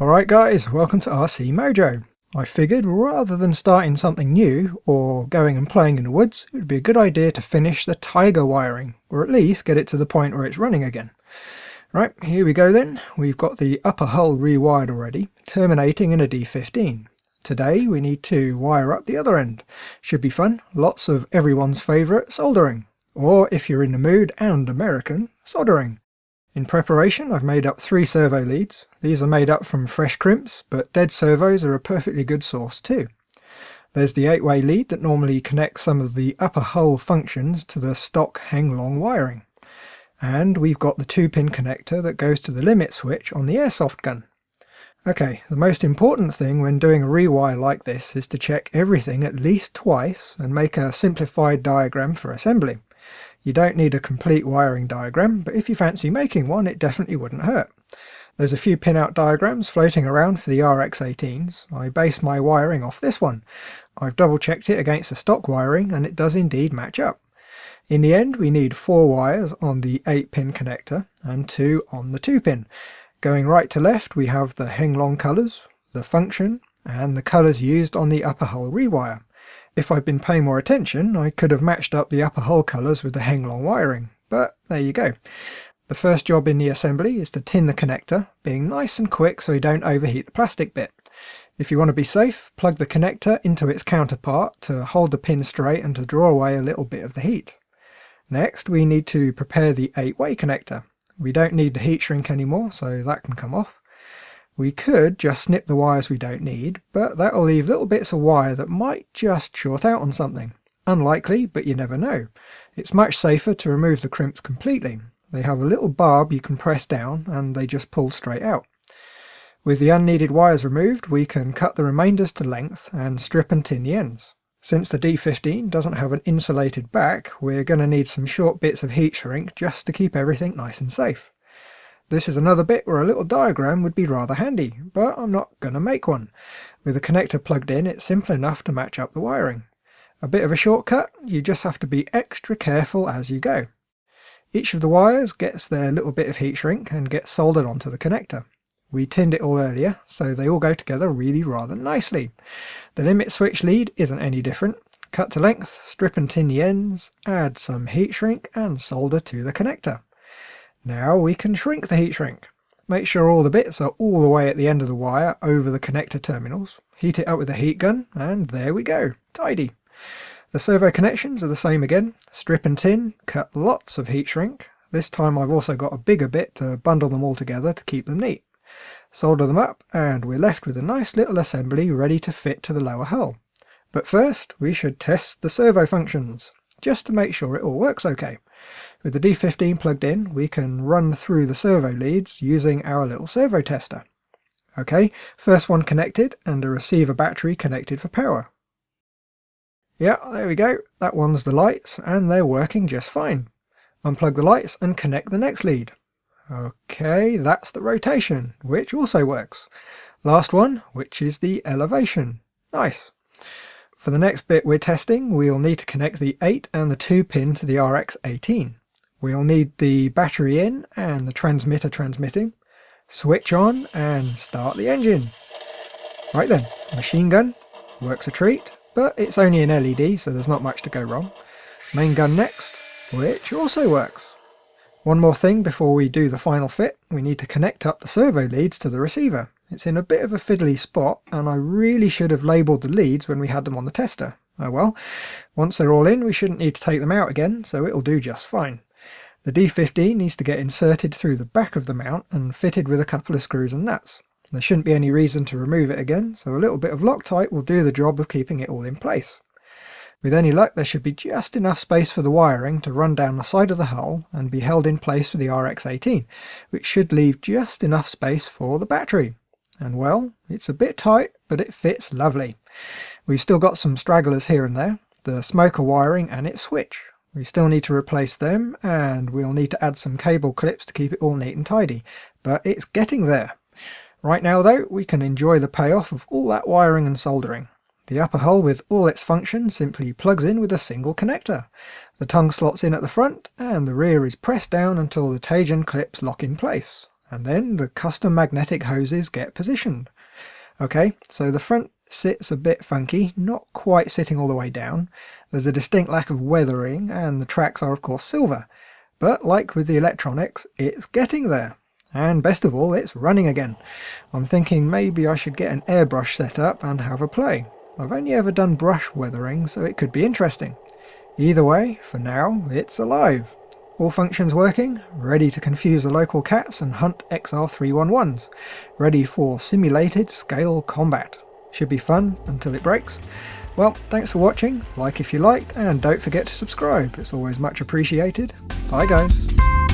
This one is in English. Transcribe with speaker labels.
Speaker 1: Alright guys, welcome to RC Mojo. I figured rather than starting something new or going and playing in the woods, it would be a good idea to finish the Tiger wiring, or at least get it to the point where it's running again. Right, here we go then. We've got the upper hull rewired already, terminating in a D15. Today we need to wire up the other end. Should be fun, lots of everyone's favourite soldering. Or if you're in the mood and American, soldering. In preparation I've made up 3 servo leads. These are made up from fresh crimps, but dead servos are a perfectly good source too. There's the 8-way lead that normally connects some of the upper hull functions to the stock Heng Long wiring. And we've got the 2-pin connector that goes to the limit switch on the airsoft gun. Okay, the most important thing when doing a rewire like this is to check everything at least twice and make a simplified diagram for assembly. You don't need a complete wiring diagram, but if you fancy making one, it definitely wouldn't hurt. There's a few pinout diagrams floating around for the RX-18s. I base my wiring off this one. I've double checked it against the stock wiring and it does indeed match up. In the end we need 4 wires on the 8-pin connector and 2 on the 2-pin. Going right to left we have the Heng Long colours, the function, and the colours used on the upper hull rewire. If I'd been paying more attention, I could have matched up the upper hull colours with the Heng Long wiring, but there you go. The first job in the assembly is to tin the connector, being nice and quick so you don't overheat the plastic bit. If you want to be safe, plug the connector into its counterpart to hold the pin straight and to draw away a little bit of the heat. Next we need to prepare the 8-way connector. We don't need the heat shrink anymore, so that can come off. We could just snip the wires we don't need, but that will leave little bits of wire that might just short out on something. Unlikely, but you never know. It's much safer to remove the crimps completely. They have a little barb you can press down and they just pull straight out. With the unneeded wires removed, we can cut the remainders to length and strip and tin the ends. Since the D15 doesn't have an insulated back, we're going to need some short bits of heat shrink just to keep everything nice and safe. This is another bit where a little diagram would be rather handy, but I'm not going to make one. With the connector plugged in, it's simple enough to match up the wiring. A bit of a shortcut, you just have to be extra careful as you go. Each of the wires gets their little bit of heat shrink and gets soldered onto the connector. We tinned it all earlier, so they all go together really rather nicely. The limit switch lead isn't any different. Cut to length, strip and tin the ends, add some heat shrink and solder to the connector. Now we can shrink the heat shrink. Make sure all the bits are all the way at the end of the wire over the connector terminals. Heat it up with a heat gun and there we go, tidy. The servo connections are the same again. Strip and tin, cut lots of heat shrink. This time I've also got a bigger bit to bundle them all together to keep them neat. Solder them up and we're left with a nice little assembly ready to fit to the lower hull. But first we should test the servo functions, just to make sure it all works okay. With the D15 plugged in, we can run through the servo leads using our little servo tester. Okay, first one connected and a receiver battery connected for power. Yeah, there we go, that one's the lights and they're working just fine. Unplug the lights and connect the next lead. Okay, that's the rotation, which also works. Last one, which is the elevation. Nice. For the next bit we're testing, we'll need to connect the 8 and the 2 pin to the RX-18. We'll need the battery in and the transmitter transmitting. Switch on and start the engine. Right then, machine gun. Works a treat, but it's only an LED so there's not much to go wrong. Main gun next, which also works. One more thing before we do the final fit, we need to connect up the servo leads to the receiver. It's in a bit of a fiddly spot and I really should have labelled the leads when we had them on the tester. Oh well, once they're all in we shouldn't need to take them out again, so it'll do just fine. The D15 needs to get inserted through the back of the mount and fitted with a couple of screws and nuts. There shouldn't be any reason to remove it again, so a little bit of Loctite will do the job of keeping it all in place. With any luck there should be just enough space for the wiring to run down the side of the hull and be held in place with the RX-18, which should leave just enough space for the battery. And well, it's a bit tight, but it fits lovely. We've still got some stragglers here and there, the smoker wiring and its switch. We still need to replace them, and we'll need to add some cable clips to keep it all neat and tidy, but it's getting there. Right now though, we can enjoy the payoff of all that wiring and soldering. The upper hull with all its functions simply plugs in with a single connector. The tongue slots in at the front, and the rear is pressed down until the Tajan clips lock in place. and then the custom magnetic hoses get positioned. Okay, so the front sits a bit funky, not quite sitting all the way down. There's a distinct lack of weathering, and the tracks are of course silver. But like with the electronics, it's getting there. And best of all, it's running again. I'm thinking maybe I should get an airbrush set up and have a play. I've only ever done brush weathering, so it could be interesting. Either way, for now, it's alive. All functions working, ready to confuse the local cats and hunt XR311s, ready for simulated scale combat. Should be fun until it breaks. Well, thanks for watching, like if you liked, and don't forget to subscribe, it's always much appreciated. Bye guys.